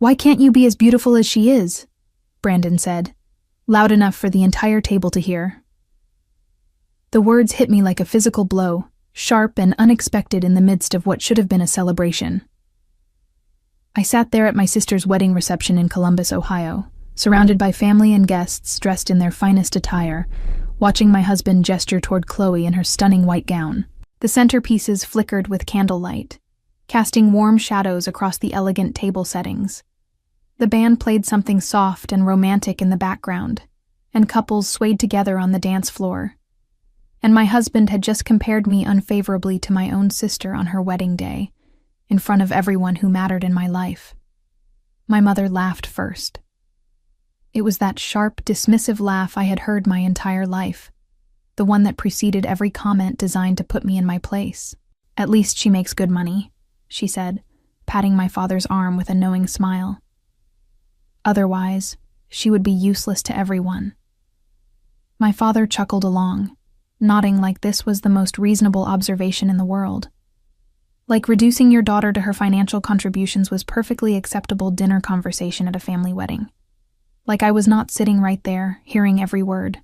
"Why can't you be as beautiful as she is?" Brandon said, loud enough for the entire table to hear. The words hit me like a physical blow, sharp and unexpected in the midst of what should have been a celebration. I sat there at my sister's wedding reception in Columbus, Ohio, surrounded by family and guests dressed in their finest attire, watching my husband gesture toward Chloe in her stunning white gown. The centerpieces flickered with candlelight, casting warm shadows across the elegant table settings. The band played something soft and romantic in the background, and couples swayed together on the dance floor. And my husband had just compared me unfavorably to my own sister on her wedding day, in front of everyone who mattered in my life. My mother laughed first. It was that sharp, dismissive laugh I had heard my entire life, the one that preceded every comment designed to put me in my place. "At least she makes good money," she said, patting my father's arm with a knowing smile. "Otherwise, she would be useless to everyone." My father chuckled along, nodding like this was the most reasonable observation in the world. Like reducing your daughter to her financial contributions was perfectly acceptable dinner conversation at a family wedding. Like I was not sitting right there, hearing every word.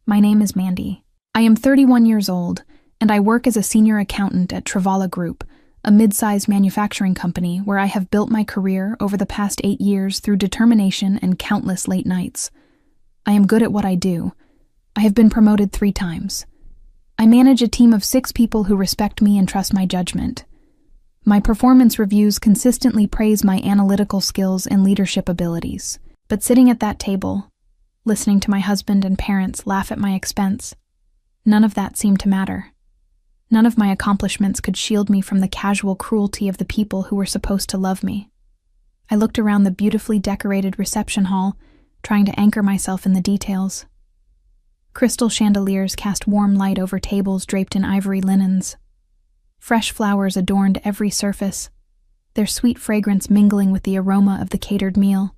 "My name is Mandy. I am 31 years old, and I work as a senior accountant at Travala Group, a mid-sized manufacturing company where I have built my career over the past 8 years through determination and countless late nights. I am good at what I do. I have been promoted 3 times. I manage a team of 6 people who respect me and trust my judgment. My performance reviews consistently praise my analytical skills and leadership abilities. But sitting at that table, listening to my husband and parents laugh at my expense, none of that seemed to matter. None of my accomplishments could shield me from the casual cruelty of the people who were supposed to love me. I looked around the beautifully decorated reception hall, trying to anchor myself in the details. Crystal chandeliers cast warm light over tables draped in ivory linens. Fresh flowers adorned every surface, their sweet fragrance mingling with the aroma of the catered meal.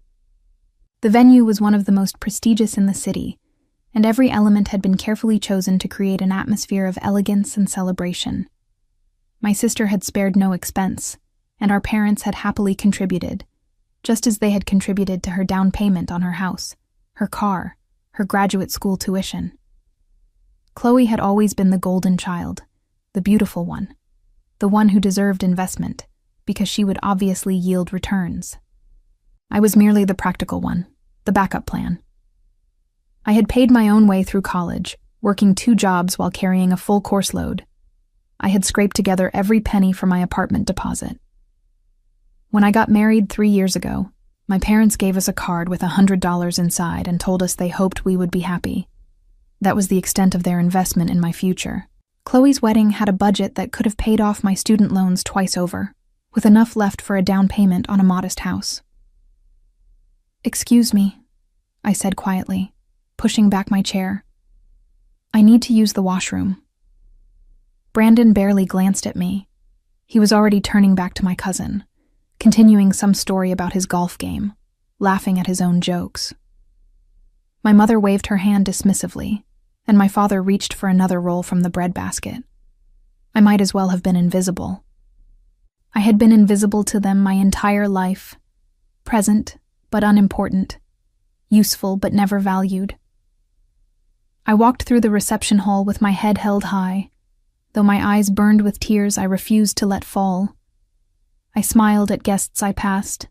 The venue was one of the most prestigious in the city, and every element had been carefully chosen to create an atmosphere of elegance and celebration. My sister had spared no expense, and our parents had happily contributed, just as they had contributed to her down payment on her house, her car, her graduate school tuition. Chloe had always been the golden child, the beautiful one, the one who deserved investment, because she would obviously yield returns. I was merely the practical one, the backup plan. I had paid my own way through college, working 2 jobs while carrying a full course load. I had scraped together every penny for my apartment deposit. When I got married 3 years ago, my parents gave us a card with $100 inside and told us they hoped we would be happy. That was the extent of their investment in my future. Chloe's wedding had a budget that could have paid off my student loans twice over, with enough left for a down payment on a modest house. "Excuse me," I said quietly, pushing back my chair. "I need to use the washroom." Brandon barely glanced at me. He was already turning back to my cousin, continuing some story about his golf game, laughing at his own jokes. My mother waved her hand dismissively, and my father reached for another roll from the breadbasket. I might as well have been invisible. I had been invisible to them my entire life, present but unimportant, useful but never valued. I walked through the reception hall with my head held high, though my eyes burned with tears I refused to let fall. I smiled at guests I passed,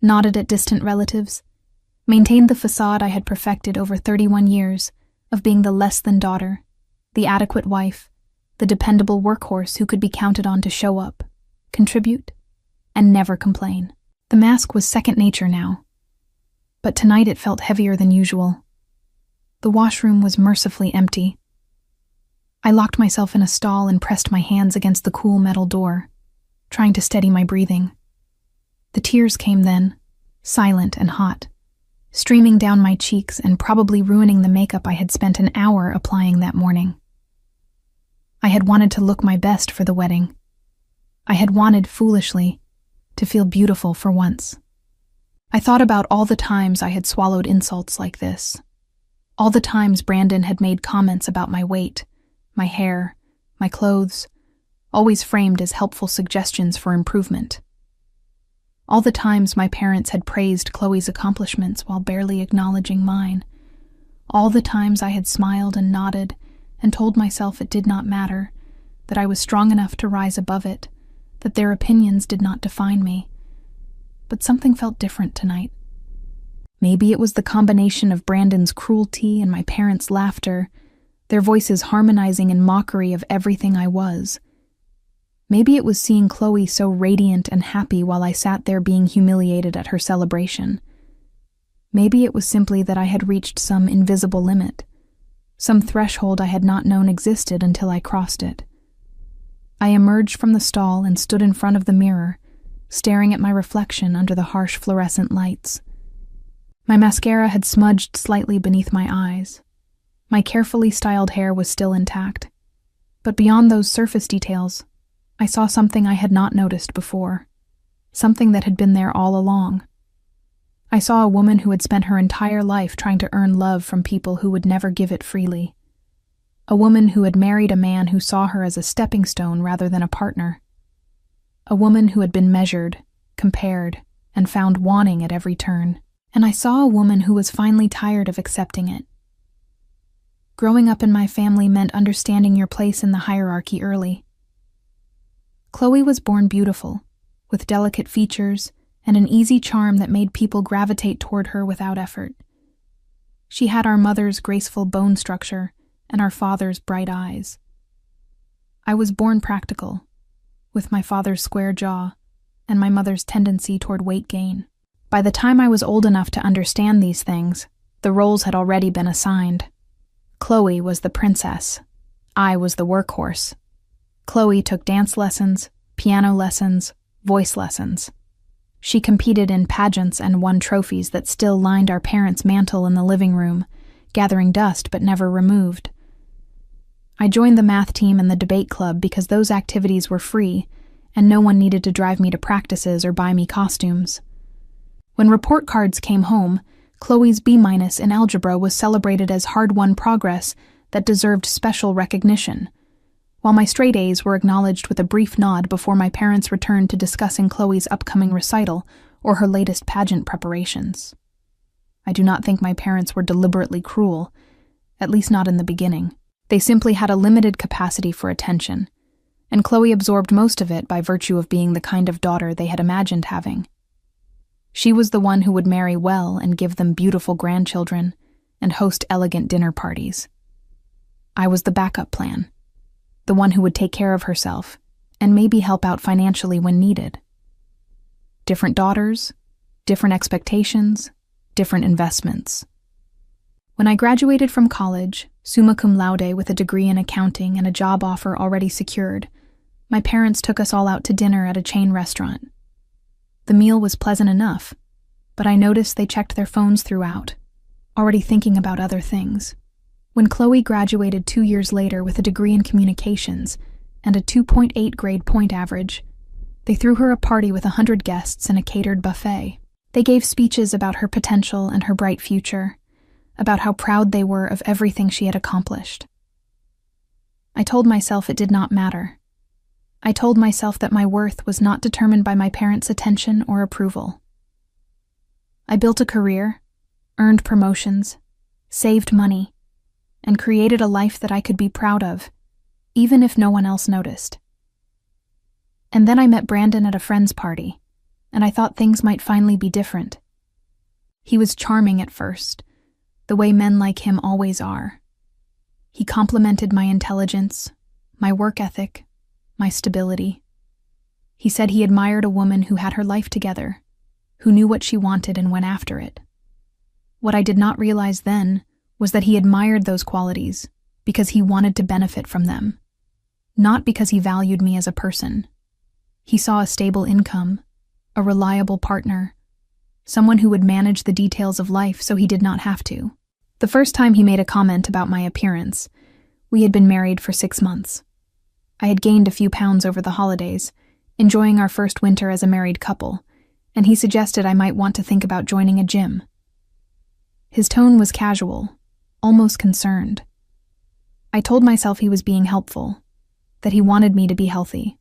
nodded at distant relatives, maintained the facade I had perfected over 31 years of being the less-than daughter, the adequate wife, the dependable workhorse who could be counted on to show up, contribute, and never complain. The mask was second nature now, but tonight it felt heavier than usual. The washroom was mercifully empty. I locked myself in a stall and pressed my hands against the cool metal door, trying to steady my breathing. The tears came then, silent and hot, streaming down my cheeks and probably ruining the makeup I had spent an hour applying that morning. I had wanted to look my best for the wedding. I had wanted, foolishly, to feel beautiful for once. I thought about all the times I had swallowed insults like this. All the times Brandon had made comments about my weight, my hair, my clothes, always framed as helpful suggestions for improvement. All the times my parents had praised Chloe's accomplishments while barely acknowledging mine. All the times I had smiled and nodded and told myself it did not matter, that I was strong enough to rise above it, that their opinions did not define me. But something felt different tonight. Maybe it was the combination of Brandon's cruelty and my parents' laughter, their voices harmonizing in mockery of everything I was. Maybe it was seeing Chloe so radiant and happy while I sat there being humiliated at her celebration. Maybe it was simply that I had reached some invisible limit, some threshold I had not known existed until I crossed it. I emerged from the stall and stood in front of the mirror, staring at my reflection under the harsh fluorescent lights. My mascara had smudged slightly beneath my eyes. My carefully styled hair was still intact. But beyond those surface details, I saw something I had not noticed before, something that had been there all along. I saw a woman who had spent her entire life trying to earn love from people who would never give it freely. A woman who had married a man who saw her as a stepping stone rather than a partner. A woman who had been measured, compared, and found wanting at every turn. And I saw a woman who was finally tired of accepting it. Growing up in my family meant understanding your place in the hierarchy early. Chloe was born beautiful, with delicate features and an easy charm that made people gravitate toward her without effort. She had our mother's graceful bone structure and our father's bright eyes. I was born practical, with my father's square jaw and my mother's tendency toward weight gain. By the time I was old enough to understand these things, the roles had already been assigned. Chloe was the princess. I was the workhorse. Chloe took dance lessons, piano lessons, voice lessons. She competed in pageants and won trophies that still lined our parents' mantel in the living room, gathering dust but never removed. I joined the math team and the debate club because those activities were free, and no one needed to drive me to practices or buy me costumes. When report cards came home, Chloe's B- in algebra was celebrated as hard-won progress that deserved special recognition, while my straight A's were acknowledged with a brief nod before my parents returned to discussing Chloe's upcoming recital or her latest pageant preparations. I do not think my parents were deliberately cruel, at least not in the beginning. They simply had a limited capacity for attention, and Chloe absorbed most of it by virtue of being the kind of daughter they had imagined having. She was the one who would marry well and give them beautiful grandchildren and host elegant dinner parties. I was the backup plan, the one who would take care of herself and maybe help out financially when needed. Different daughters, different expectations, different investments. When I graduated from college, summa cum laude with a degree in accounting and a job offer already secured, my parents took us all out to dinner at a chain restaurant. The meal was pleasant enough, but I noticed they checked their phones throughout, already thinking about other things. When Chloe graduated 2 years later with a degree in communications and a 2.8 grade point average, they threw her a party with 100 guests and a catered buffet. They gave speeches about her potential and her bright future, about how proud they were of everything she had accomplished. I told myself it did not matter. I told myself that my worth was not determined by my parents' attention or approval. I built a career, earned promotions, saved money, and created a life that I could be proud of, even if no one else noticed. And then I met Brandon at a friend's party, and I thought things might finally be different. He was charming at first, the way men like him always are. He complimented my intelligence, my work ethic, my stability. He said he admired a woman who had her life together, who knew what she wanted and went after it. What I did not realize then was that he admired those qualities because he wanted to benefit from them, not because he valued me as a person. He saw a stable income, a reliable partner, someone who would manage the details of life so he did not have to. The first time he made a comment about my appearance, we had been married for 6 months. I had gained a few pounds over the holidays, enjoying our first winter as a married couple, and he suggested I might want to think about joining a gym. His tone was casual, almost concerned. I told myself he was being helpful, that he wanted me to be healthy.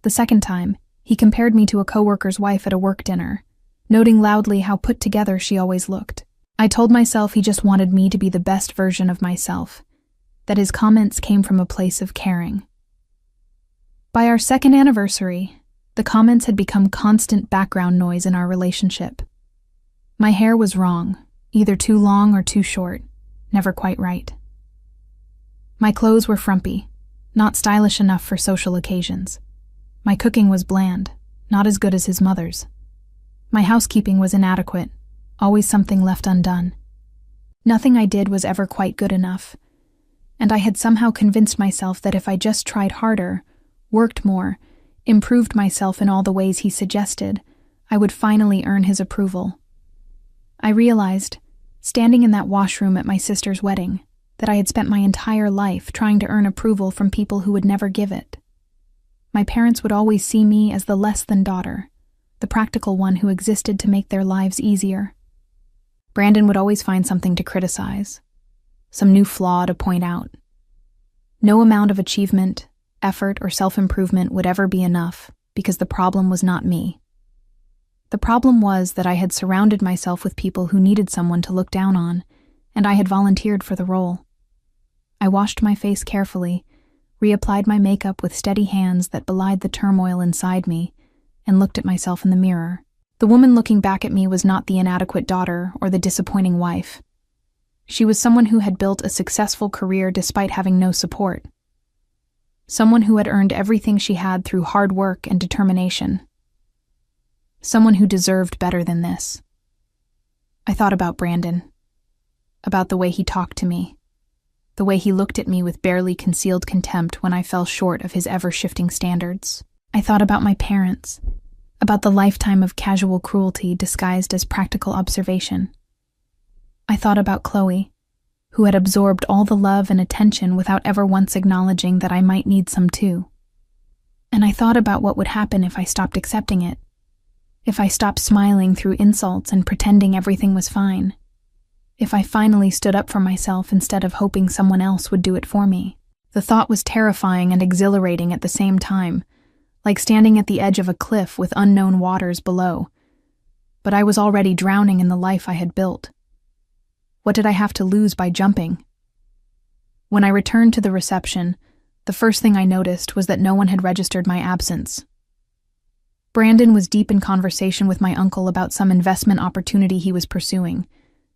The second time, He compared me to a coworker's wife at a work dinner, noting loudly how put together she always looked. I told myself he just wanted me to be the best version of myself, that his comments came from a place of caring. By our second anniversary, the comments had become constant background noise in our relationship. My hair was wrong, either too long or too short, never quite right. My clothes were frumpy, not stylish enough for social occasions. My cooking was bland, not as good as his mother's. My housekeeping was inadequate, always something left undone. Nothing I did was ever quite good enough, and I had somehow convinced myself that if I just tried harder, worked more, improved myself in all the ways he suggested, I would finally earn his approval. I realized, standing in that washroom at my sister's wedding, that I had spent my entire life trying to earn approval from people who would never give it. My parents would always see me as the less-than daughter, the practical one who existed to make their lives easier. Brandon would always find something to criticize, some new flaw to point out. No amount of achievement, effort, or self-improvement would ever be enough, because the problem was not me. The problem was that I had surrounded myself with people who needed someone to look down on, and I had volunteered for the role. I washed my face carefully, reapplied my makeup with steady hands that belied the turmoil inside me, and looked at myself in the mirror. The woman looking back at me was not the inadequate daughter or the disappointing wife. She was someone who had built a successful career despite having no support. Someone who had earned everything she had through hard work and determination. Someone who deserved better than this. I thought about Brandon, about the way he talked to me, the way he looked at me with barely concealed contempt when I fell short of his ever-shifting standards. I thought about my parents, about the lifetime of casual cruelty disguised as practical observation. I thought about Chloe, who had absorbed all the love and attention without ever once acknowledging that I might need some too. And I thought about what would happen if I stopped accepting it, if I stopped smiling through insults and pretending everything was fine, if I finally stood up for myself instead of hoping someone else would do it for me. The thought was terrifying and exhilarating at the same time, like standing at the edge of a cliff with unknown waters below. But I was already drowning in the life I had built. What did I have to lose by jumping? When I returned to the reception, the first thing I noticed was that no one had registered my absence. Brandon was deep in conversation with my uncle about some investment opportunity he was pursuing,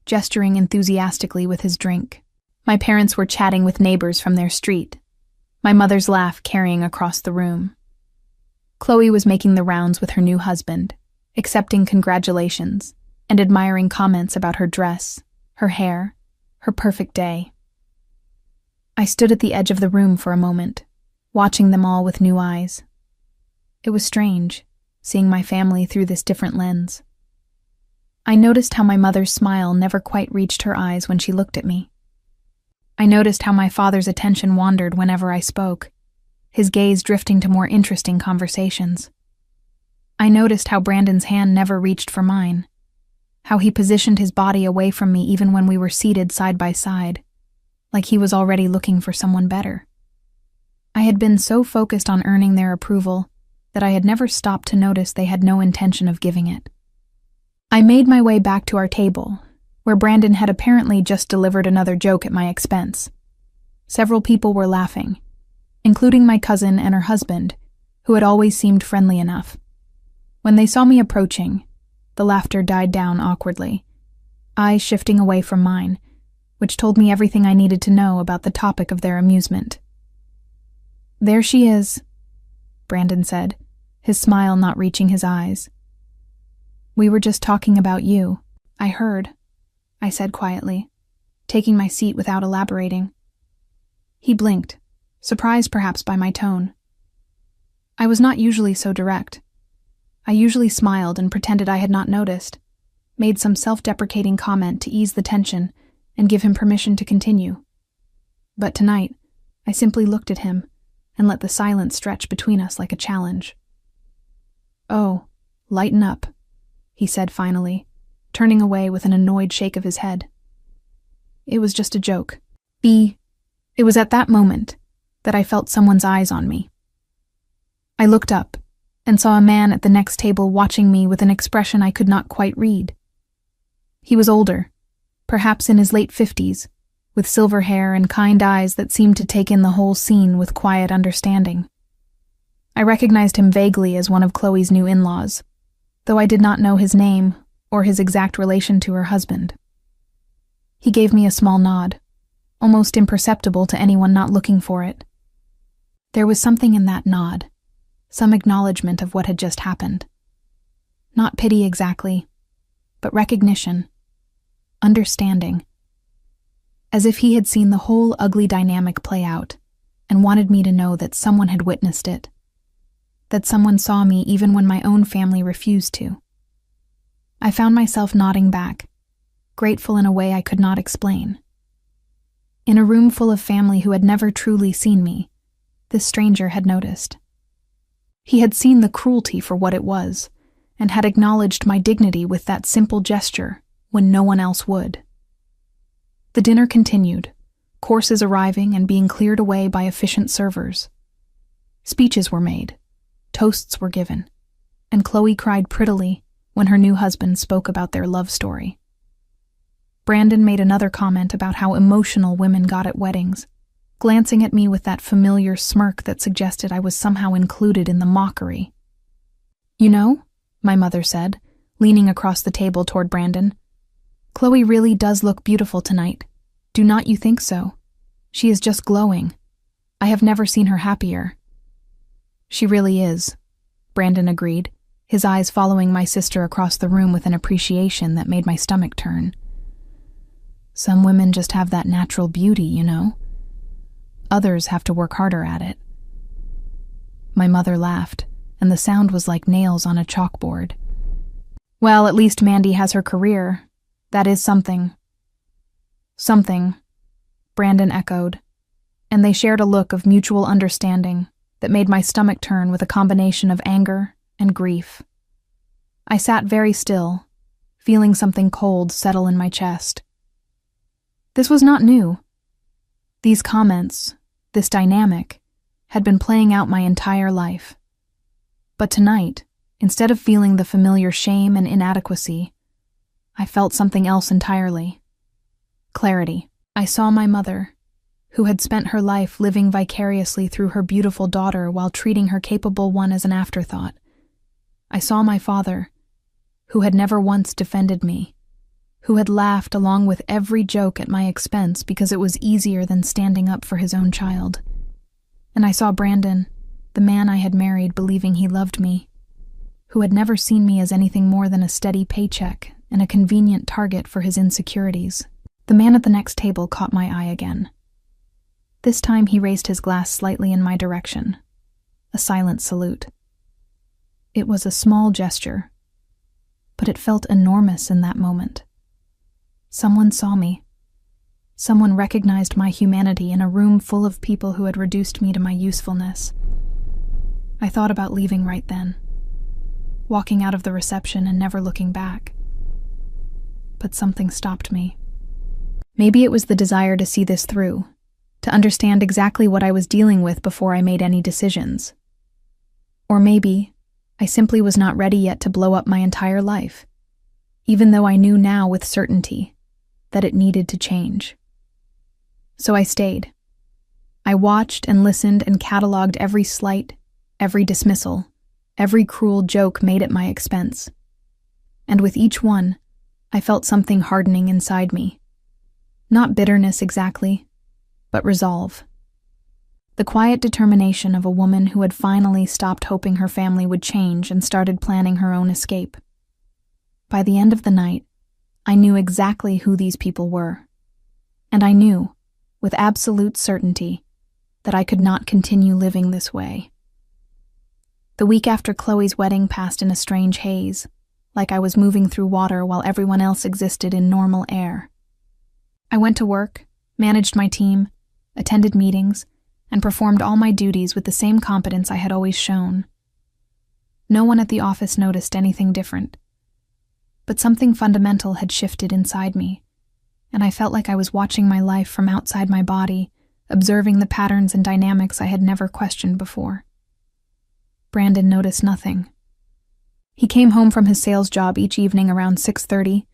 gesturing enthusiastically with his drink. My parents were chatting with neighbors from their street, my mother's laugh carrying across the room. Chloe was making the rounds with her new husband, accepting congratulations and admiring comments about her dress, her hair, her perfect day. I stood at the edge of the room for a moment, watching them all with new eyes. It was strange, seeing my family through this different lens. I noticed how my mother's smile never quite reached her eyes when she looked at me. I noticed how my father's attention wandered whenever I spoke, his gaze drifting to more interesting conversations. I noticed how Brandon's hand never reached for mine, how he positioned his body away from me even when we were seated side by side, like he was already looking for someone better. I had been so focused on earning their approval that I had never stopped to notice they had no intention of giving it. I made my way back to our table, where Brandon had apparently just delivered another joke at my expense. Several people were laughing, including my cousin and her husband, who had always seemed friendly enough. When they saw me approaching, the laughter died down awkwardly, eyes shifting away from mine, which told me everything I needed to know about the topic of their amusement. "There she is," Brandon said, his smile not reaching his eyes. "We were just talking about you." "I heard," I said quietly, taking my seat without elaborating. He blinked, surprised perhaps by my tone. I was not usually so direct. I usually smiled and pretended I had not noticed, made some self-deprecating comment to ease the tension and give him permission to continue. But tonight, I simply looked at him and let the silence stretch between us like a challenge. "Oh, lighten up," he said finally, turning away with an annoyed shake of his head. "It was just a joke." It was at that moment that I felt someone's eyes on me. I looked up, and saw a man at the next table watching me with an expression I could not quite read. He was older, perhaps in his late 50s, with silver hair and kind eyes that seemed to take in the whole scene with quiet understanding. I recognized him vaguely as one of Chloe's new in-laws, though I did not know his name or his exact relation to her husband. He gave me a small nod, almost imperceptible to anyone not looking for it. There was something in that nod, some acknowledgement of what had just happened. Not pity exactly, but recognition, understanding. As if he had seen the whole ugly dynamic play out and wanted me to know that someone had witnessed it, that someone saw me even when my own family refused to. I found myself nodding back, grateful in a way I could not explain. In a room full of family who had never truly seen me, this stranger had noticed. He had seen the cruelty for what it was, and had acknowledged my dignity with that simple gesture when no one else would. The dinner continued, courses arriving and being cleared away by efficient servers. Speeches were made, toasts were given, and Chloe cried prettily when her new husband spoke about their love story. Brandon made another comment about how emotional women got at weddings, glancing at me with that familiar smirk that suggested I was somehow included in the mockery. "You know," my mother said, leaning across the table toward Brandon, "Chloe really does look beautiful tonight. Do not you think so? She is just glowing. I have never seen her happier." "She really is," Brandon agreed, his eyes following my sister across the room with an appreciation that made my stomach turn. "Some women just have that natural beauty, you know. Others have to work harder at it." My mother laughed, and the sound was like nails on a chalkboard. "Well, at least Mandy has her career. That is something." "Something," Brandon echoed, and they shared a look of mutual understanding that made my stomach turn with a combination of anger and grief. I sat very still, feeling something cold settle in my chest. This was not new. These comments, this dynamic, had been playing out my entire life. But tonight, instead of feeling the familiar shame and inadequacy, I felt something else entirely. Clarity. I saw my mother, who had spent her life living vicariously through her beautiful daughter while treating her capable one as an afterthought. I saw my father, who had never once defended me, who had laughed along with every joke at my expense because it was easier than standing up for his own child. And I saw Brandon, the man I had married believing he loved me, who had never seen me as anything more than a steady paycheck and a convenient target for his insecurities. The man at the next table caught my eye again. This time he raised his glass slightly in my direction, a silent salute. It was a small gesture, but it felt enormous in that moment. Someone saw me. Someone recognized my humanity in a room full of people who had reduced me to my usefulness. I thought about leaving right then, walking out of the reception and never looking back. But something stopped me. Maybe it was the desire to see this through, to understand exactly what I was dealing with before I made any decisions. Or maybe I simply was not ready yet to blow up my entire life, even though I knew now with certainty that it needed to change. So I stayed. I watched and listened and cataloged every slight, every dismissal, every cruel joke made at my expense. And with each one, I felt something hardening inside me. Not bitterness exactly, but resolve. The quiet determination of a woman who had finally stopped hoping her family would change and started planning her own escape. By the end of the night, I knew exactly who these people were. And I knew, with absolute certainty, that I could not continue living this way. The week after Chloe's wedding passed in a strange haze, like I was moving through water while everyone else existed in normal air. I went to work, managed my team, attended meetings, and performed all my duties with the same competence I had always shown. No one at the office noticed anything different. But something fundamental had shifted inside me, and I felt like I was watching my life from outside my body, observing the patterns and dynamics I had never questioned before. Brandon noticed nothing. He came home from his sales job each evening around 6:30,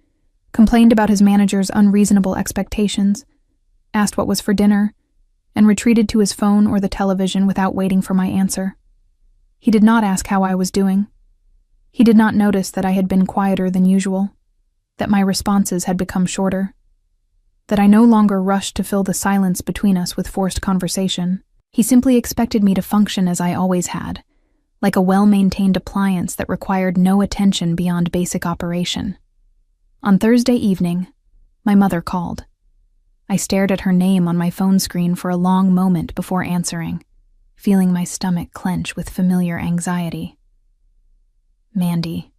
complained about his manager's unreasonable expectations, asked what was for dinner, and retreated to his phone or the television without waiting for my answer. He did not ask how I was doing. He did not notice that I had been quieter than usual, that my responses had become shorter, that I no longer rushed to fill the silence between us with forced conversation. He simply expected me to function as I always had, like a well-maintained appliance that required no attention beyond basic operation. On Thursday evening, my mother called. I stared at her name on my phone screen for a long moment before answering, feeling my stomach clench with familiar anxiety. "Mandy,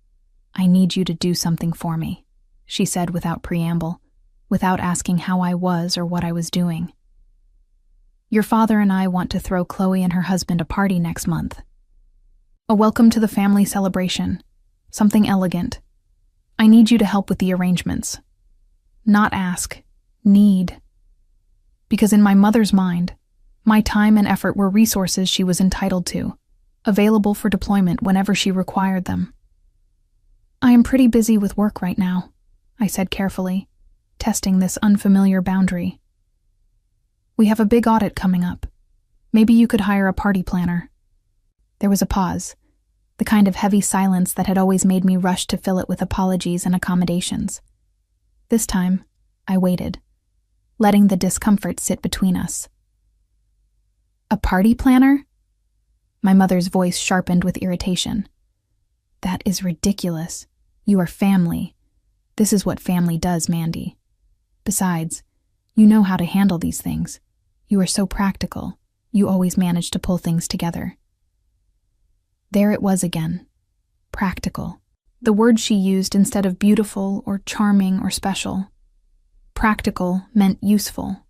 I need you to do something for me," she said without preamble, without asking how I was or what I was doing. "Your father and I want to throw Chloe and her husband a party next month. A welcome to the family celebration, something elegant. I need you to help with the arrangements. Not ask, need. Because in my mother's mind, my time and effort were resources she was entitled to, available for deployment whenever she required them. I am pretty busy with work right now," I said carefully, testing this unfamiliar boundary. "We have a big audit coming up. Maybe you could hire a party planner." There was a pause, the kind of heavy silence that had always made me rush to fill it with apologies and accommodations. This time, I waited, letting the discomfort sit between us. "A party planner?" My mother's voice sharpened with irritation. "That is ridiculous. You are family. This is what family does, Mandy. Besides, you know how to handle these things. You are so practical. You always manage to pull things together." There it was again. Practical. The word she used instead of beautiful or charming or special. Practical meant useful.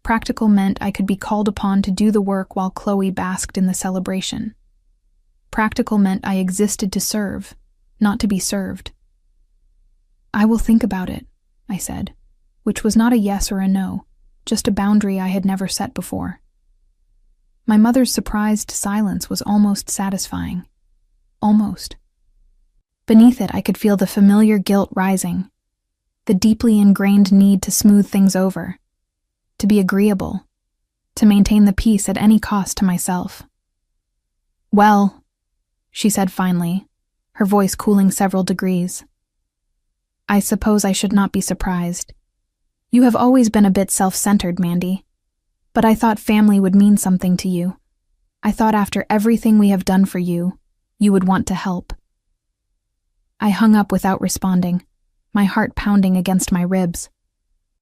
Practical meant I could be called upon to do the work while Chloe basked in the celebration. Practical meant I existed to serve, not to be served. "I will think about it," I said, which was not a yes or a no, just a boundary I had never set before. My mother's surprised silence was almost satisfying. Almost. Beneath it, I could feel the familiar guilt rising, the deeply ingrained need to smooth things over, to be agreeable, to maintain the peace at any cost to myself. "Well," she said finally, her voice cooling several degrees, "I suppose I should not be surprised. You have always been a bit self-centered, Mandy. But I thought family would mean something to you. I thought after everything we have done for you, you would want to help." I hung up without responding, my heart pounding against my ribs.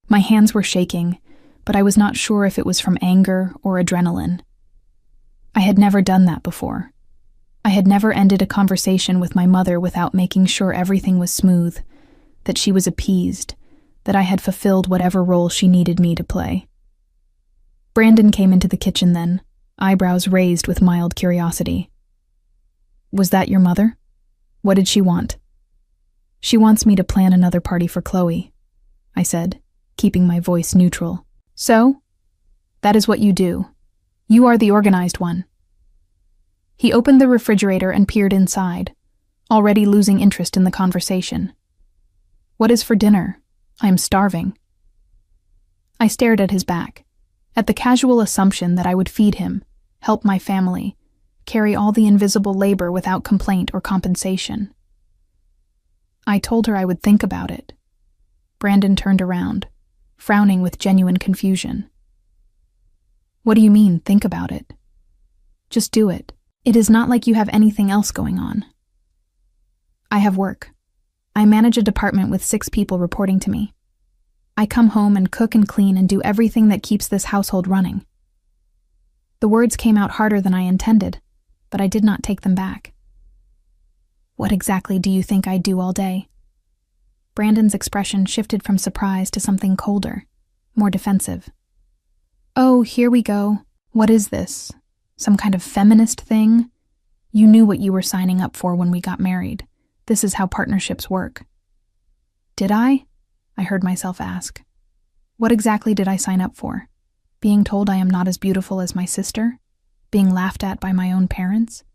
My hands were shaking, but I was not sure if it was from anger or adrenaline. I had never done that before. I had never ended a conversation with my mother without making sure everything was smooth, that she was appeased, that I had fulfilled whatever role she needed me to play. Brandon came into the kitchen then, eyebrows raised with mild curiosity. "Was that your mother? What did she want?" "She wants me to plan another party for Chloe," I said, keeping my voice neutral. "So? That is what you do. You are the organized one." He opened the refrigerator and peered inside, already losing interest in the conversation. "What is for dinner? I am starving." I stared at his back, at the casual assumption that I would feed him, help my family, carry all the invisible labor without complaint or compensation. I told her I would think about it. Brandon turned around, frowning with genuine confusion. "What do you mean, think about it?" "Just do it. It is not like you have anything else going on." "I have work. I manage a department with 6 people reporting to me. I come home and cook and clean and do everything that keeps this household running." The words came out harder than I intended, but I did not take them back. "What exactly do you think I do all day?" Brandon's expression shifted from surprise to something colder, more defensive. "Oh, here we go. What is this? Some kind of feminist thing? You knew what you were signing up for when we got married. This is how partnerships work." "Did I?" I heard myself ask. What exactly did I sign up for? Being told I am not as beautiful as my sister? Being laughed at by my own parents?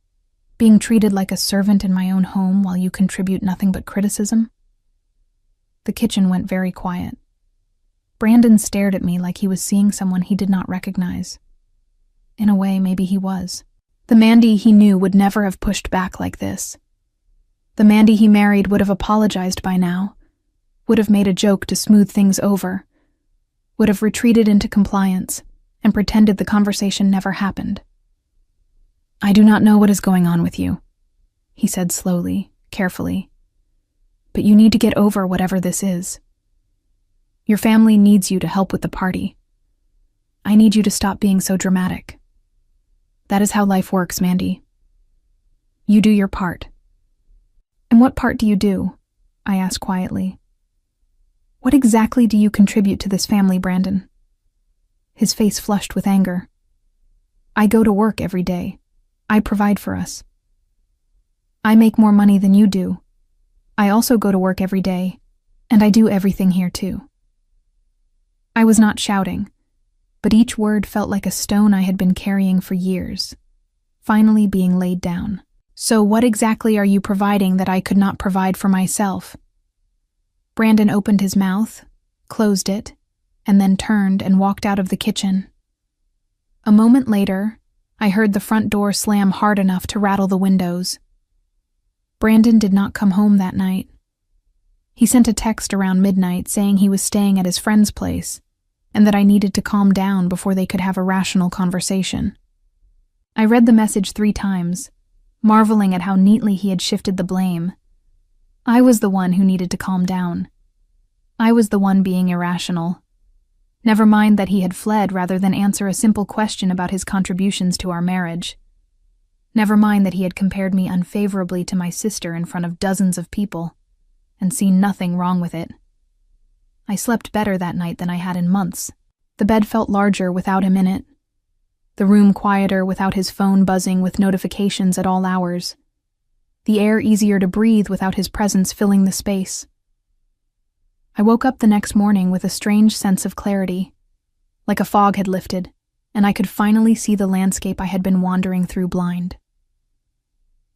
Being treated like a servant in my own home while you contribute nothing but criticism? The kitchen went very quiet. Brandon stared at me like he was seeing someone he did not recognize. In a way, maybe he was. The Mandy he knew would never have pushed back like this. The Mandy he married would have apologized by now, would have made a joke to smooth things over, would have retreated into compliance and pretended the conversation never happened. "I do not know what is going on with you," he said slowly, carefully. "But you need to get over whatever this is. Your family needs you to help with the party. I need you to stop being so dramatic. That is how life works, Mandy. You do your part." "And what part do you do?" I asked quietly. "What exactly do you contribute to this family, Brandon?" His face flushed with anger. "I go to work every day. I provide for us. I make more money than you do. I also go to work every day, and I do everything here too." I was not shouting, but each word felt like a stone I had been carrying for years, finally being laid down. "So what exactly are you providing that I could not provide for myself?" Brandon opened his mouth, closed it, and then turned and walked out of the kitchen. A moment later, I heard the front door slam hard enough to rattle the windows. Brandon did not come home that night. He sent a text around midnight saying he was staying at his friend's place and that I needed to calm down before they could have a rational conversation. I read the message 3 times, marveling at how neatly he had shifted the blame. I was the one who needed to calm down. I was the one being irrational. Never mind that he had fled rather than answer a simple question about his contributions to our marriage. Never mind that he had compared me unfavorably to my sister in front of dozens of people and seen nothing wrong with it. I slept better that night than I had in months. The bed felt larger without him in it. The room quieter without his phone buzzing with notifications at all hours. The air easier to breathe without his presence filling the space. I woke up the next morning with a strange sense of clarity, like a fog had lifted, and I could finally see the landscape I had been wandering through blind.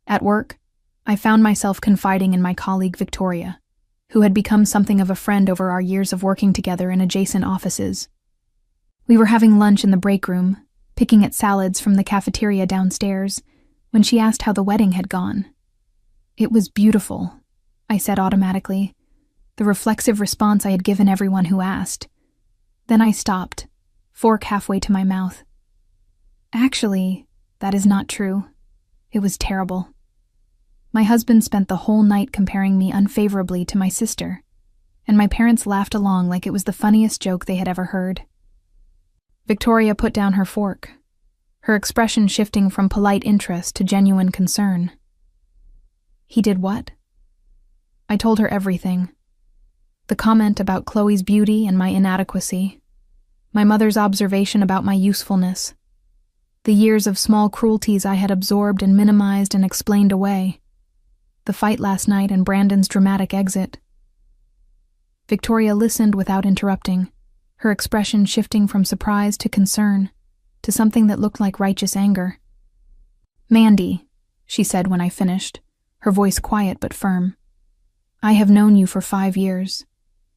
At work, I found myself confiding in my colleague Victoria, who had become something of a friend over our years of working together in adjacent offices. We were having lunch in the break room, picking at salads from the cafeteria downstairs, when she asked how the wedding had gone. "It was beautiful," I said automatically, the reflexive response I had given everyone who asked. Then I stopped, fork halfway to my mouth. "Actually, that is not true. It was terrible. My husband spent the whole night comparing me unfavorably to my sister, and my parents laughed along like it was the funniest joke they had ever heard." Victoria put down her fork, her expression shifting from polite interest to genuine concern. "He did what?" I told her everything. The comment about Chloe's beauty and my inadequacy, my mother's observation about my usefulness, the years of small cruelties I had absorbed and minimized and explained away, the fight last night and Brandon's dramatic exit. Victoria listened without interrupting, her expression shifting from surprise to concern, to something that looked like righteous anger. "Mandy," she said when I finished, her voice quiet but firm, "I have known you for 5 years.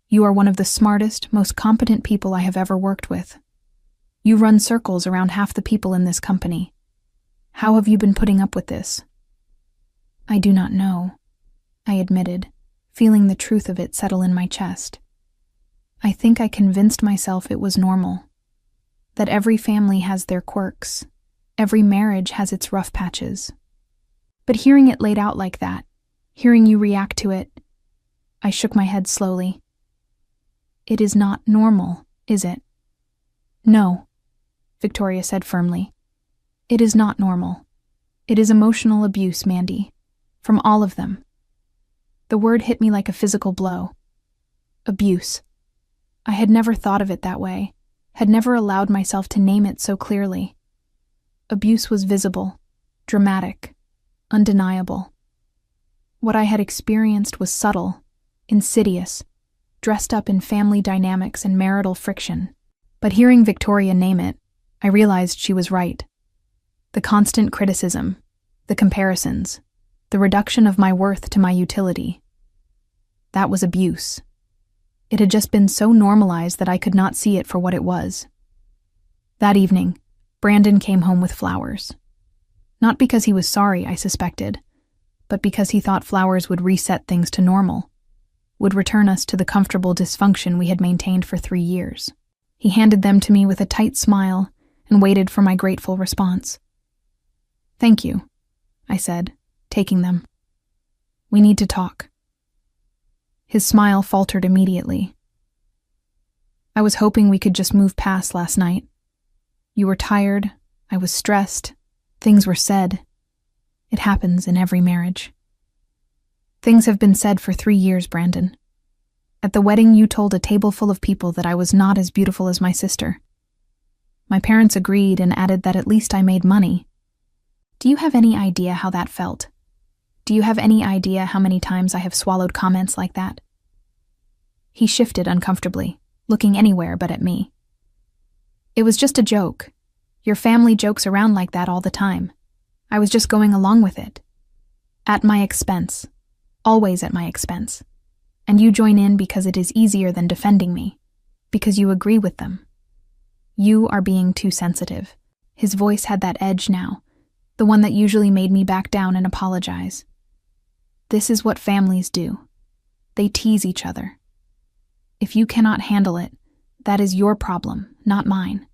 You are one of the smartest, most competent people I have ever worked with. You run circles around half the people in this company. How have you been putting up with this?" "I do not know," I admitted, feeling the truth of it settle in my chest. I think I convinced myself it was normal, that every family has their quirks, every marriage has its rough patches. But hearing it laid out like that, hearing you react to it, I shook my head slowly. "It is not normal, is it?" "No," Victoria said firmly. "It is not normal. It is emotional abuse, Mandy. From all of them." The word hit me like a physical blow. Abuse. I had never thought of it that way, had never allowed myself to name it so clearly. Abuse was visible, dramatic, undeniable. What I had experienced was subtle, insidious, dressed up in family dynamics and marital friction. But hearing Victoria name it, I realized she was right. The constant criticism, The comparisons, the reduction of my worth to my utility. That was abuse. It had just been so normalized that I could not see it for what it was. That evening, Brandon came home with flowers. Not because he was sorry, I suspected, but because he thought flowers would reset things to normal, would return us to the comfortable dysfunction we had maintained for 3 years. He handed them to me with a tight smile and waited for my grateful response. "Thank you," I said, taking them. "We need to talk." His smile faltered immediately. "I was hoping we could just move past last night. You were tired, I was stressed, things were said. It happens in every marriage." "Things have been said for 3 years, Brandon. At the wedding, you told a table full of people that I was not as beautiful as my sister. My parents agreed and added that at least I made money. Do you have any idea how that felt? Do you have any idea how many times I have swallowed comments like that?" He shifted uncomfortably, looking anywhere but at me. "It was just a joke. Your family jokes around like that all the time. I was just going along with it. At my expense. Always at my expense. And you join in because it is easier than defending me. Because you agree with them. You are being too sensitive." His voice had that edge now, the one that usually made me back down and apologize. "This is what families do. They tease each other. If you cannot handle it, that is your problem, not mine."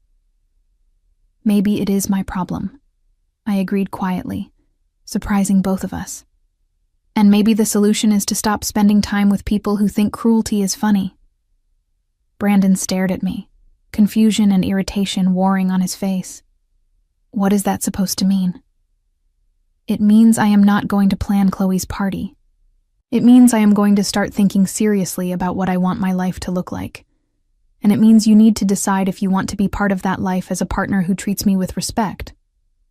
"Maybe it is my problem," I agreed quietly, surprising both of us. "And maybe the solution is to stop spending time with people who think cruelty is funny." Brandon stared at me, confusion and irritation warring on his face. "What is that supposed to mean?" "It means I am not going to plan Chloe's party. It means I am going to start thinking seriously about what I want my life to look like. And it means you need to decide if you want to be part of that life as a partner who treats me with respect,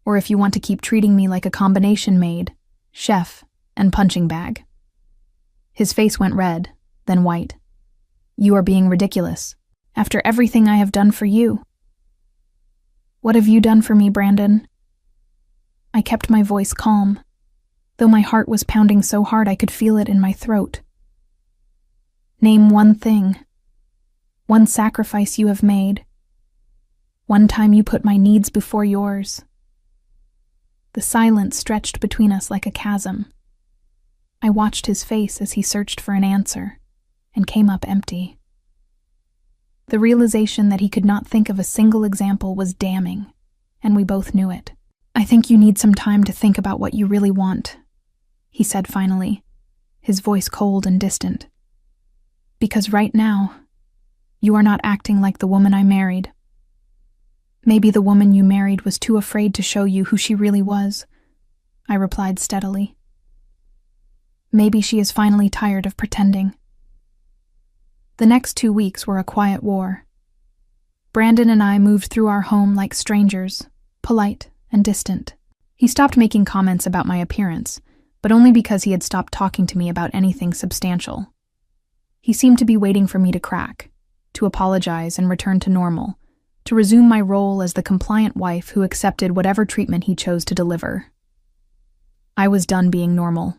or if you want to keep treating me like a combination maid, chef, and punching bag." His face went red, then white. "You are being ridiculous. After everything I have done for you." "What have you done for me, Brandon?" I kept my voice calm, though my heart was pounding so hard I could feel it in my throat. "Name one thing. One sacrifice you have made. One time you put my needs before yours." The silence stretched between us like a chasm. I watched his face as he searched for an answer, and came up empty. The realization that he could not think of a single example was damning, and we both knew it. "I think you need some time to think about what you really want," he said finally, his voice cold and distant. "Because right now, you are not acting like the woman I married. Maybe the woman you married was too afraid to show you who she really was," I replied steadily. "Maybe she is finally tired of pretending." The next 2 weeks were a quiet war. Brandon and I moved through our home like strangers, polite and distant. He stopped making comments about my appearance, but only because he had stopped talking to me about anything substantial. He seemed to be waiting for me to crack, to apologize and return to normal, to resume my role as the compliant wife who accepted whatever treatment he chose to deliver. I was done being normal.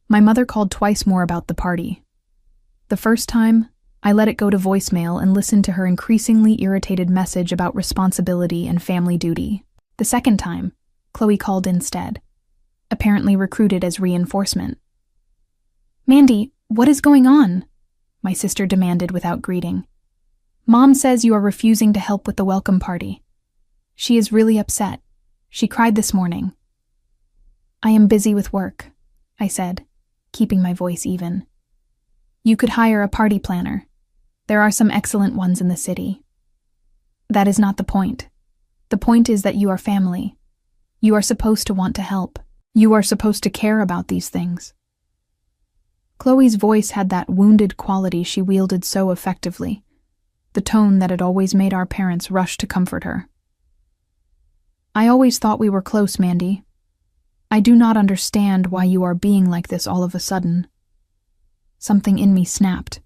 My mother called twice more about the party. The first time, I let it go to voicemail and listened to her increasingly irritated message about responsibility and family duty. The second time, Chloe called instead, apparently recruited as reinforcement. "Mandy, what is going on?" my sister demanded without greeting. "Mom says you are refusing to help with the welcome party. She is really upset. She cried this morning." "I am busy with work," I said, keeping my voice even. "You could hire a party planner. There are some excellent ones in the city." "That is not the point. The point is that you are family. You are supposed to want to help. You are supposed to care about these things." Chloe's voice had that wounded quality she wielded so effectively, the tone that had always made our parents rush to comfort her. "I always thought we were close, Mandy. I do not understand why you are being like this all of a sudden." Something in me snapped,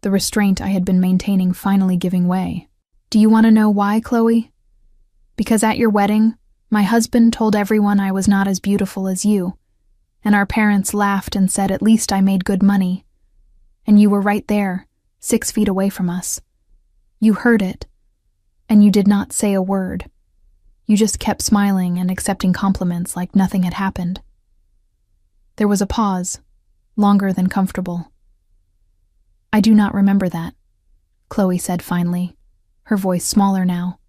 the restraint I had been maintaining finally giving way. "Do you want to know why, Chloe? Because at your wedding, My husband told everyone I was not as beautiful as you, and our parents laughed and said at least I made good money. And you were right there, 6 feet away from us. You heard it, and you did not say a word. You just kept smiling and accepting compliments like nothing had happened. There was a pause, longer than comfortable. I do not remember that, Chloe said finally, her voice smaller now.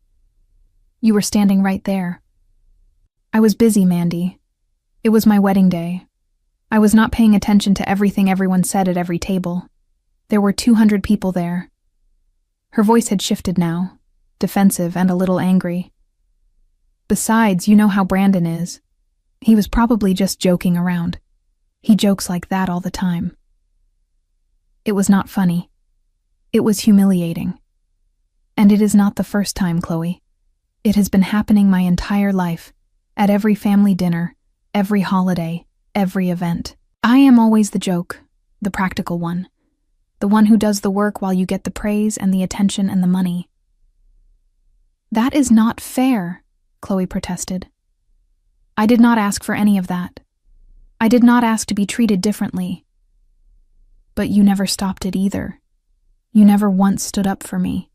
You were standing right there. I was busy, Mandy. It was my wedding day. I was not paying attention to everything everyone said at every table. There were 200 people there. Her voice had shifted now, defensive and a little angry. Besides, you know how Brandon is. He was probably just joking around. He jokes like that all the time. It was not funny. It was humiliating. And it is not the first time, Chloe. It has been happening my entire life, at every family dinner, every holiday, every event. I am always the joke, the practical one, the one who does the work while you get the praise and the attention and the money. That is not fair, Chloe protested. I did not ask for any of that. I did not ask to be treated differently. But you never stopped it either. You never once stood up for me.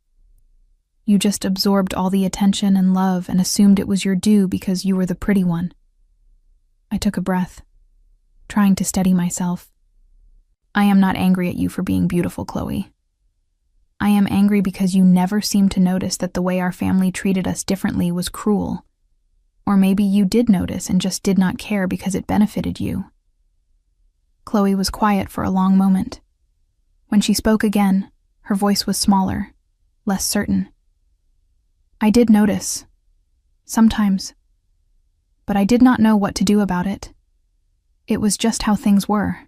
You just absorbed all the attention and love and assumed it was your due because you were the pretty one. I took a breath, trying to steady myself. I am not angry at you for being beautiful, Chloe. I am angry because you never seemed to notice that the way our family treated us differently was cruel. Or maybe you did notice and just did not care because it benefited you. Chloe was quiet for a long moment. When she spoke again, her voice was smaller, less certain. I did notice. Sometimes. But I did not know what to do about it. It was just how things were.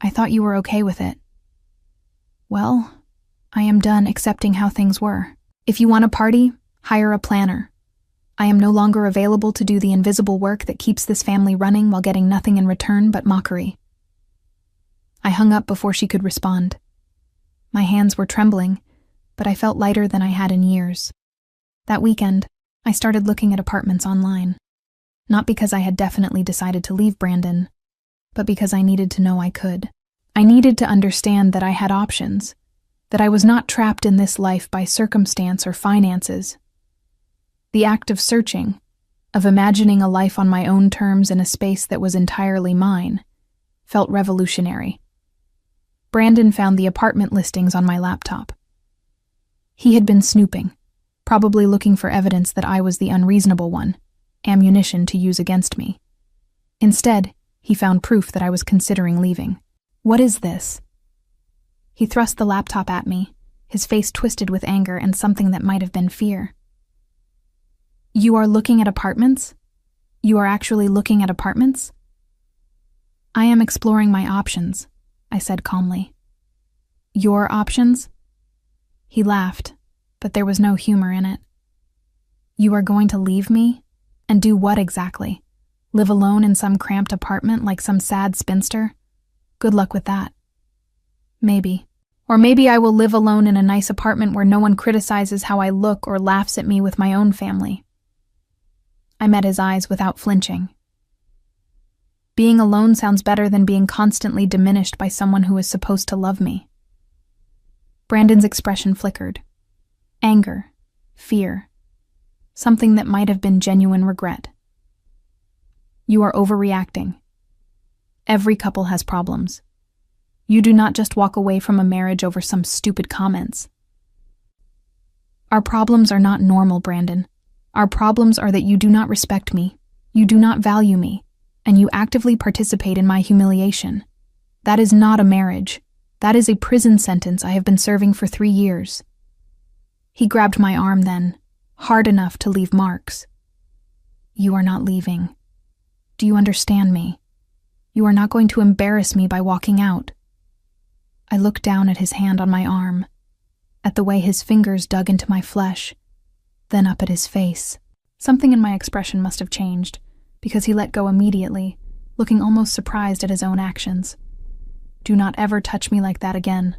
I thought you were okay with it. Well, I am done accepting how things were. If you want a party, hire a planner. I am no longer available to do the invisible work that keeps this family running while getting nothing in return but mockery. I hung up before she could respond. My hands were trembling, but I felt lighter than I had in years. That weekend, I started looking at apartments online. Not because I had definitely decided to leave Brandon, but because I needed to know I could. I needed to understand that I had options, that I was not trapped in this life by circumstance or finances. The act of searching, of imagining a life on my own terms in a space that was entirely mine, felt revolutionary. Brandon found the apartment listings on my laptop. He had been snooping, probably looking for evidence that I was the unreasonable one, ammunition to use against me. Instead, he found proof that I was considering leaving. What is this? He thrust the laptop at me, his face twisted with anger and something that might have been fear. You are looking at apartments? You are actually looking at apartments? I am exploring my options, I said calmly. Your options? He laughed, but there was no humor in it. You are going to leave me? And do what exactly? Live alone in some cramped apartment like some sad spinster? Good luck with that. Maybe. Or maybe I will live alone in a nice apartment where no one criticizes how I look or laughs at me with my own family. I met his eyes without flinching. Being alone sounds better than being constantly diminished by someone who is supposed to love me. Brandon's expression flickered. Anger, fear, something that might have been genuine regret. You are overreacting. Every couple has problems. You do not just walk away from a marriage over some stupid comments. Our problems are not normal, Brandon. Our problems are that you do not respect me, you do not value me, and you actively participate in my humiliation. That is not a marriage. That is a prison sentence I have been serving for 3 years. He grabbed my arm then, hard enough to leave marks. You are not leaving. Do you understand me? You are not going to embarrass me by walking out. I looked down at his hand on my arm, at the way his fingers dug into my flesh, then up at his face. Something in my expression must have changed, because he let go immediately, looking almost surprised at his own actions. Do not ever touch me like that again,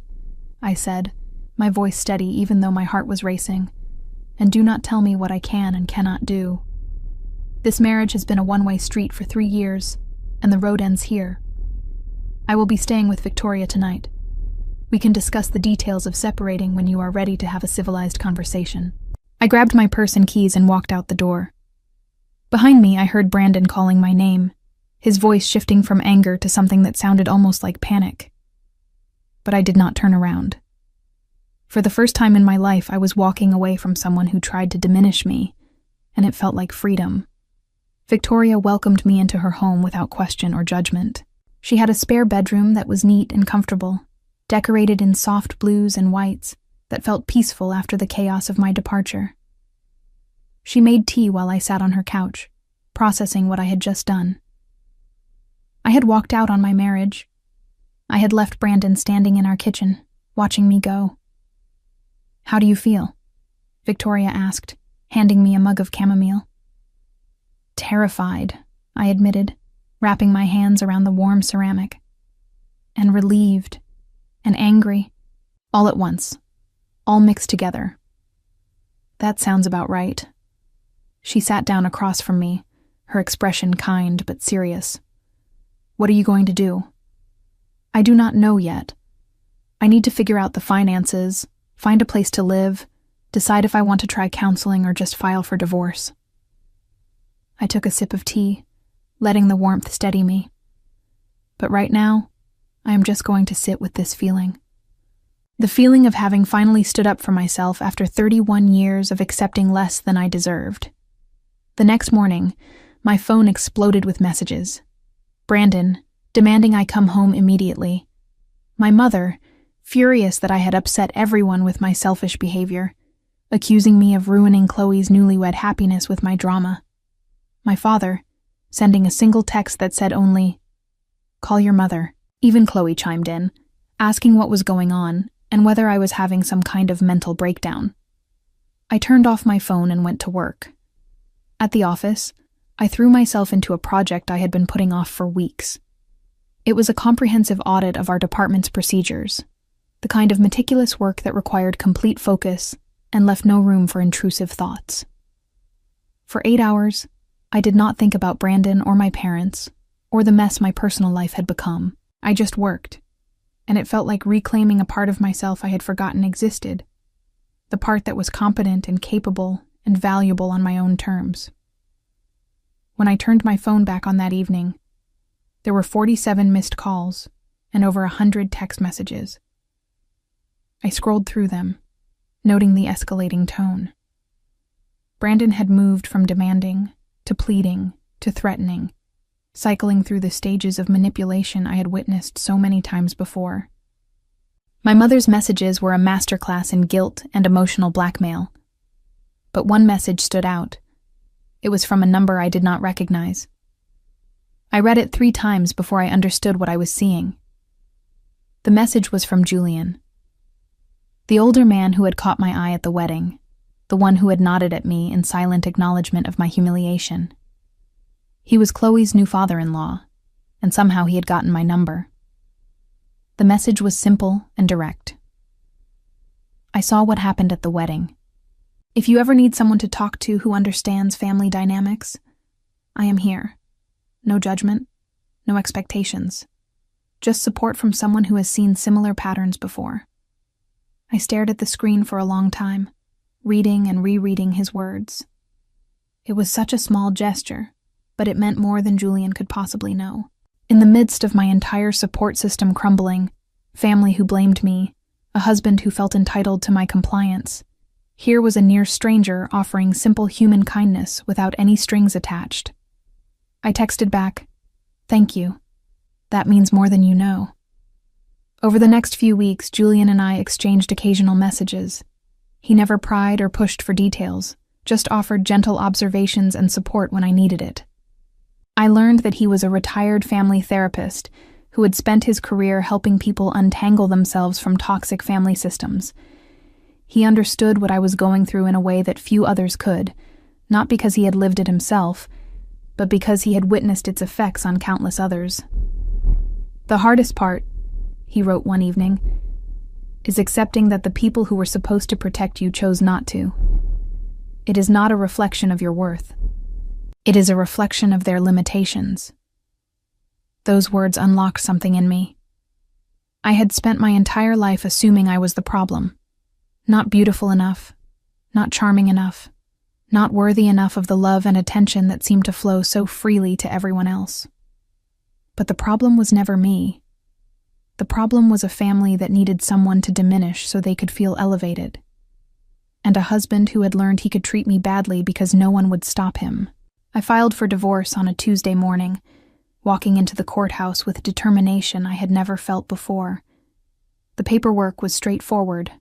I said, my voice steady even though my heart was racing. And do not tell me what I can and cannot do. This marriage has been a one-way street for 3 years, and the road ends here. I will be staying with Victoria tonight. We can discuss the details of separating when you are ready to have a civilized conversation." I grabbed my purse and keys and walked out the door. Behind me, I heard Brandon calling my name, his voice shifting from anger to something that sounded almost like panic. But I did not turn around. For the first time in my life, I was walking away from someone who tried to diminish me, and it felt like freedom. Victoria welcomed me into her home without question or judgment. She had a spare bedroom that was neat and comfortable, decorated in soft blues and whites that felt peaceful after the chaos of my departure. She made tea while I sat on her couch, processing what I had just done. I had walked out on my marriage. I had left Brandon standing in our kitchen, watching me go. "How do you feel?" Victoria asked, handing me a mug of chamomile. "Terrified," I admitted, wrapping my hands around the warm ceramic. "And relieved, and angry, all at once, all mixed together." "That sounds about right." She sat down across from me, her expression kind but serious. "What are you going to do?" "I do not know yet. I need to figure out the finances, find a place to live, decide if I want to try counseling or just file for divorce." I took a sip of tea, letting the warmth steady me. But right now, I am just going to sit with this feeling. The feeling of having finally stood up for myself after 31 years of accepting less than I deserved. The next morning, my phone exploded with messages. Brandon, demanding I come home immediately. My mother, furious that I had upset everyone with my selfish behavior, accusing me of ruining Chloe's newlywed happiness with my drama. My father, sending a single text that said only, "Call your mother." Even Chloe chimed in, asking what was going on and whether I was having some kind of mental breakdown. I turned off my phone and went to work. At the office, I threw myself into a project I had been putting off for weeks. It was a comprehensive audit of our department's procedures, the kind of meticulous work that required complete focus and left no room for intrusive thoughts. For 8 hours, I did not think about Brandon or my parents, or the mess my personal life had become. I just worked, and it felt like reclaiming a part of myself I had forgotten existed, the part that was competent and capable and valuable on my own terms. When I turned my phone back on that evening, there were 47 missed calls and over 100 text messages. I scrolled through them, noting the escalating tone. Brandon had moved from demanding to pleading to threatening, cycling through the stages of manipulation I had witnessed so many times before. My mother's messages were a masterclass in guilt and emotional blackmail. But one message stood out. It was from a number I did not recognize. I read it 3 times before I understood what I was seeing. The message was from Julian, the older man who had caught my eye at the wedding, the one who had nodded at me in silent acknowledgement of my humiliation. He was Chloe's new father-in-law, and somehow he had gotten my number. The message was simple and direct. "I saw what happened at the wedding. If you ever need someone to talk to who understands family dynamics, I am here. No judgment, no expectations. Just support from someone who has seen similar patterns before." I stared at the screen for a long time, reading and rereading his words. It was such a small gesture, but it meant more than Julian could possibly know. In the midst of my entire support system crumbling, family who blamed me, a husband who felt entitled to my compliance, here was a near stranger offering simple human kindness without any strings attached. I texted back, "Thank you. That means more than you know." Over the next few weeks, Julian and I exchanged occasional messages. He never pried or pushed for details, just offered gentle observations and support when I needed it. I learned that he was a retired family therapist who had spent his career helping people untangle themselves from toxic family systems. He understood what I was going through in a way that few others could, not because he had lived it himself, but because he had witnessed its effects on countless others. "The hardest part," he wrote one evening, "is accepting that the people who were supposed to protect you chose not to. It is not a reflection of your worth." It is a reflection of their limitations. Those words unlocked something in me. I had spent my entire life assuming I was the problem. Not beautiful enough, not charming enough, not worthy enough of the love and attention that seemed to flow so freely to everyone else. But the problem was never me. The problem was a family that needed someone to diminish so they could feel elevated. And a husband who had learned he could treat me badly because no one would stop him. I filed for divorce on a Tuesday morning, walking into the courthouse with determination I had never felt before. The paperwork was straightforward.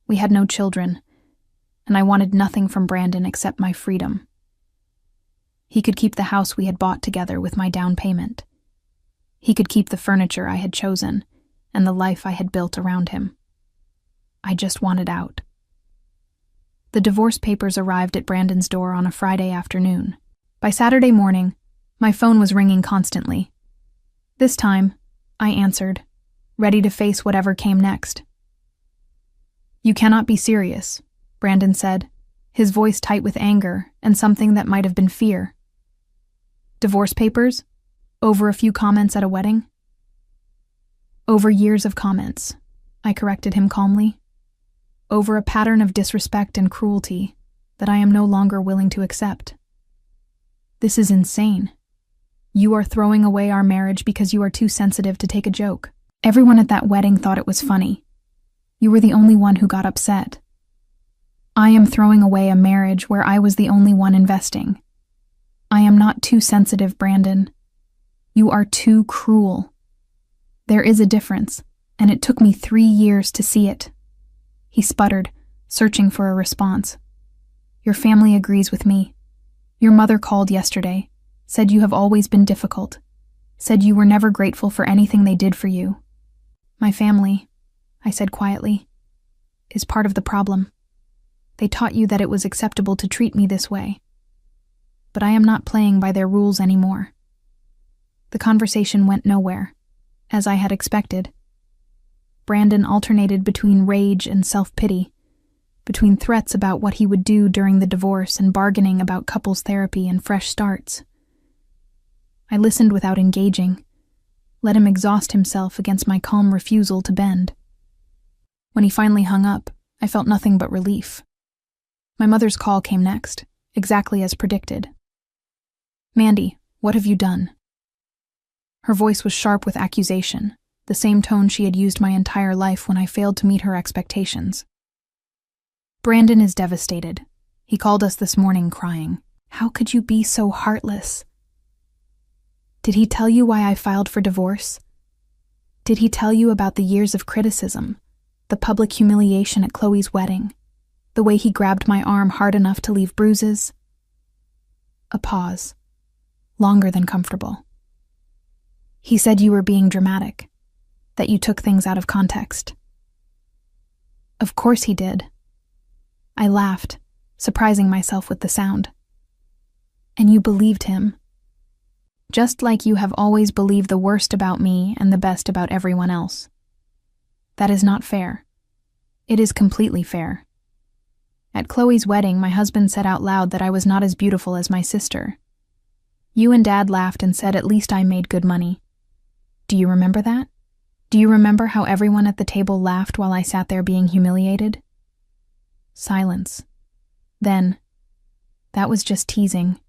We had no children, and I wanted nothing from Brandon except my freedom. He could keep the house we had bought together with my down payment. He could keep the furniture I had chosen and the life I had built around him. I just wanted out. The divorce papers arrived at Brandon's door on a Friday afternoon. By Saturday morning, my phone was ringing constantly. This time, I answered, ready to face whatever came next. "You cannot be serious," Brandon said, his voice tight with anger and something that might have been fear. "Divorce papers? Over a few comments at a wedding?" "Over years of comments," I corrected him calmly. "Over a pattern of disrespect and cruelty that I am no longer willing to accept. This is insane. You are throwing away our marriage because you are too sensitive to take a joke. Everyone at that wedding thought it was funny. You were the only one who got upset. I am throwing away a marriage where I was the only one investing. I am not too sensitive, Brandon. You are too cruel. There is a difference, and it took me 3 years to see it." He sputtered, searching for a response. "Your family agrees with me. Your mother called yesterday, said you have always been difficult, said you were never grateful for anything they did for you." "My family," I said quietly, "is part of the problem. They taught you that it was acceptable to treat me this way. But I am not playing by their rules anymore." The conversation went nowhere, as I had expected. Brandon alternated between rage and self-pity, between threats about what he would do during the divorce and bargaining about couples therapy and fresh starts. I listened without engaging, let him exhaust himself against my calm refusal to bend. When he finally hung up, I felt nothing but relief. My mother's call came next, exactly as predicted. "Mandy, what have you done?" Her voice was sharp with accusation, the same tone she had used my entire life when I failed to meet her expectations. "Brandon is devastated. He called us this morning crying. How could you be so heartless? Did he tell you why I filed for divorce? Did he tell you about the years of criticism, the public humiliation at Chloe's wedding, the way he grabbed my arm hard enough to leave bruises?" A pause, longer than comfortable. "He said you were being dramatic, that you took things out of context." "Of course he did." I laughed, surprising myself with the sound. "And you believed him. Just like you have always believed the worst about me and the best about everyone else. That is not fair. It is completely fair. At Chloe's wedding, my husband said out loud that I was not as beautiful as my sister. You and Dad laughed and said at least I made good money. Do you remember that? Do you remember how everyone at the table laughed while I sat there being humiliated?" Silence. Then, "That was just teasing.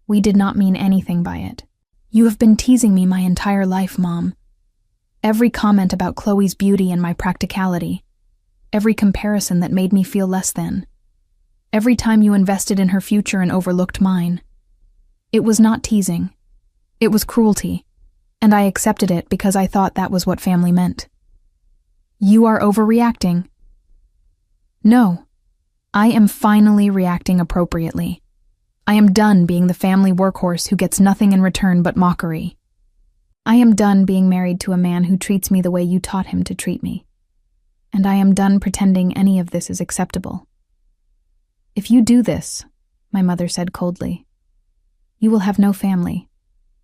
We did not mean anything by it. You have been teasing me my entire life, Mom. Every comment about Chloe's beauty and my practicality. Every comparison that made me feel less than. Every time you invested in her future and overlooked mine. It was not teasing. It was cruelty, and I accepted it because I thought that was what family meant. You are overreacting." "No. I am finally reacting appropriately. I am done being the family workhorse who gets nothing in return but mockery. I am done being married to a man who treats me the way you taught him to treat me. And I am done pretending any of this is acceptable. If you do this," my mother said coldly, "you will have no family.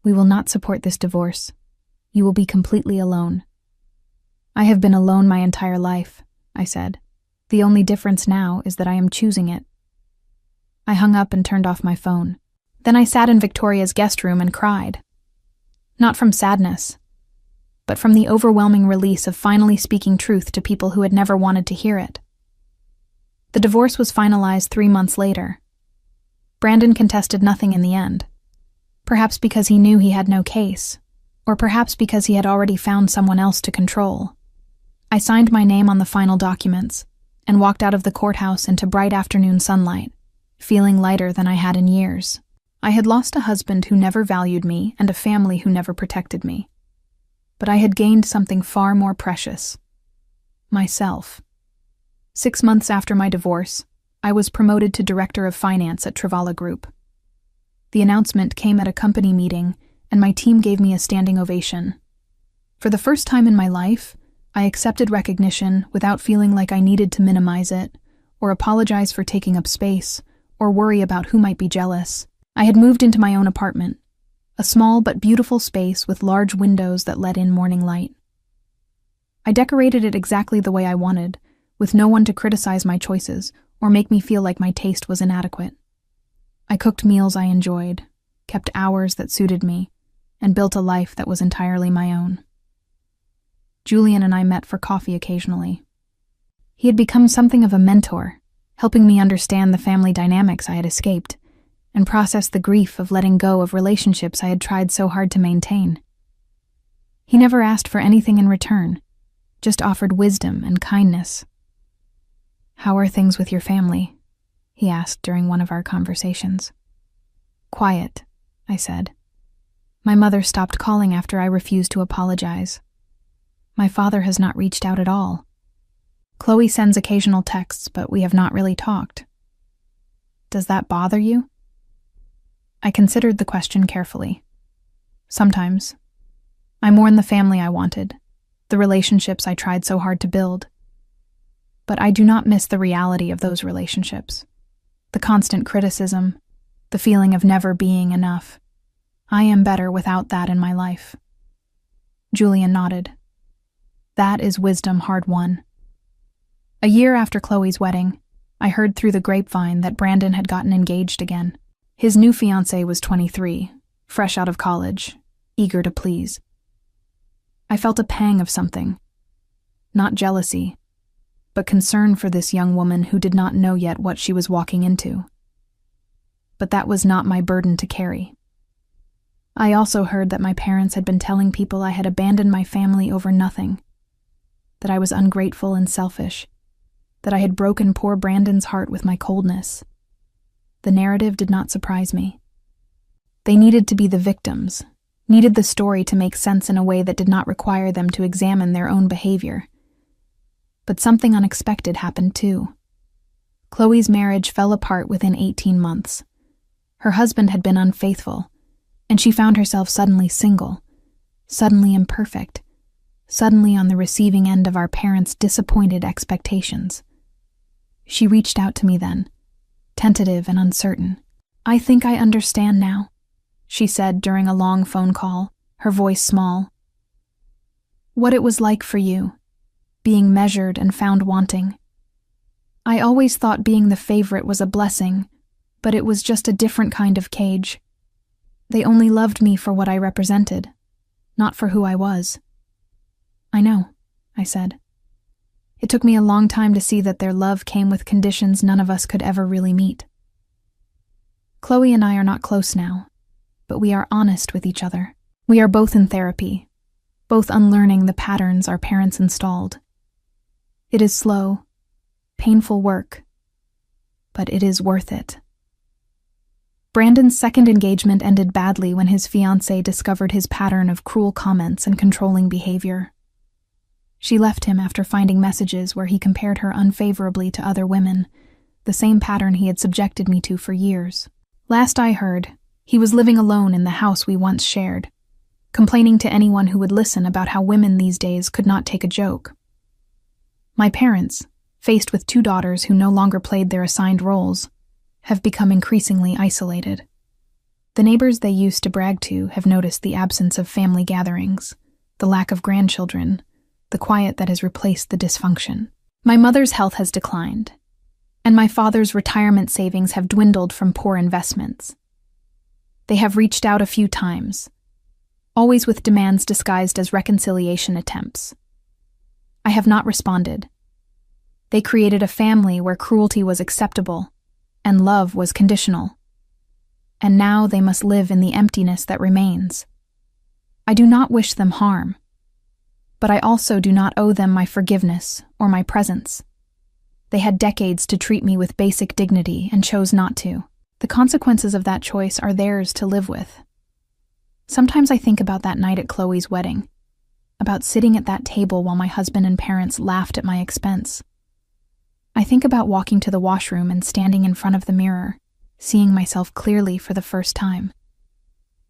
We will not support this divorce. You will be completely alone." "I have been alone my entire life," I said. "The only difference now is that I am choosing it." I hung up and turned off my phone. Then I sat in Victoria's guest room and cried. Not from sadness, but from the overwhelming release of finally speaking truth to people who had never wanted to hear it. The divorce was finalized 3 months later. Brandon contested nothing in the end. Perhaps because he knew he had no case, or perhaps because he had already found someone else to control. I signed my name on the final documents and walked out of the courthouse into bright afternoon sunlight, feeling lighter than I had in years. I had lost a husband who never valued me and a family who never protected me. But I had gained something far more precious: myself. 6 months after my divorce, I was promoted to Director of Finance at Travala Group. The announcement came at a company meeting, and my team gave me a standing ovation. For the first time in my life, I accepted recognition without feeling like I needed to minimize it, or apologize for taking up space, or worry about who might be jealous. I had moved into my own apartment, a small but beautiful space with large windows that let in morning light. I decorated it exactly the way I wanted, with no one to criticize my choices or make me feel like my taste was inadequate. I cooked meals I enjoyed, kept hours that suited me, and built a life that was entirely my own. Julian and I met for coffee occasionally. He had become something of a mentor, helping me understand the family dynamics I had escaped, and process the grief of letting go of relationships I had tried so hard to maintain. He never asked for anything in return, just offered wisdom and kindness. "How are things with your family?" he asked during one of our conversations. "Quiet," I said. "My mother stopped calling after I refused to apologize. My father has not reached out at all. Chloe sends occasional texts, but we have not really talked. Does that bother you?" I considered the question carefully. Sometimes. I mourn the family I wanted, the relationships I tried so hard to build. But I do not miss the reality of those relationships, the constant criticism, the feeling of never being enough. I am better without that in my life. Julian nodded. That is wisdom hard won. A year after Chloe's wedding, I heard through the grapevine that Brandon had gotten engaged again. His new fiancée was 23, fresh out of college, eager to please. I felt a pang of something. Not jealousy, but concern for this young woman who did not know yet what she was walking into. But that was not my burden to carry. I also heard that my parents had been telling people I had abandoned my family over nothing, that I was ungrateful and selfish, that I had broken poor Brandon's heart with my coldness. The narrative did not surprise me. They needed to be the victims, needed the story to make sense in a way that did not require them to examine their own behavior. But something unexpected happened too. Chloe's marriage fell apart within 18 months. Her husband had been unfaithful, and she found herself suddenly single, suddenly imperfect, suddenly on the receiving end of our parents' disappointed expectations. She reached out to me then, tentative and uncertain. "I think I understand now," she said during a long phone call, her voice small. "What it was like for you, being measured and found wanting. I always thought being the favorite was a blessing, but it was just a different kind of cage. They only loved me for what I represented, not for who I was." "I know," I said. "It took me a long time to see that their love came with conditions none of us could ever really meet. Chloe and I are not close now, but we are honest with each other. We are both in therapy, both unlearning the patterns our parents installed. It is slow, painful work, but it is worth it." Brandon's second engagement ended badly when his fiancée discovered his pattern of cruel comments and controlling behavior. She left him after finding messages where he compared her unfavorably to other women, the same pattern he had subjected me to for years. Last I heard, he was living alone in the house we once shared, complaining to anyone who would listen about how women these days could not take a joke. My parents, faced with 2 daughters who no longer played their assigned roles, have become increasingly isolated. The neighbors they used to brag to have noticed the absence of family gatherings, the lack of grandchildren, the quiet that has replaced the dysfunction. My mother's health has declined, and my father's retirement savings have dwindled from poor investments. They have reached out a few times, always with demands disguised as reconciliation attempts. I have not responded. They created a family where cruelty was acceptable and love was conditional. And now they must live in the emptiness that remains. I do not wish them harm, but I also do not owe them my forgiveness or my presence. They had decades to treat me with basic dignity and chose not to. The consequences of that choice are theirs to live with. Sometimes I think about that night at Chloe's wedding, about sitting at that table while my husband and parents laughed at my expense. I think about walking to the washroom and standing in front of the mirror, seeing myself clearly for the first time.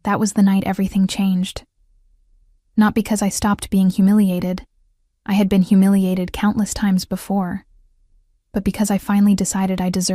That was the night everything changed. Not because I stopped being humiliated. I had been humiliated countless times before, but because I finally decided I deserved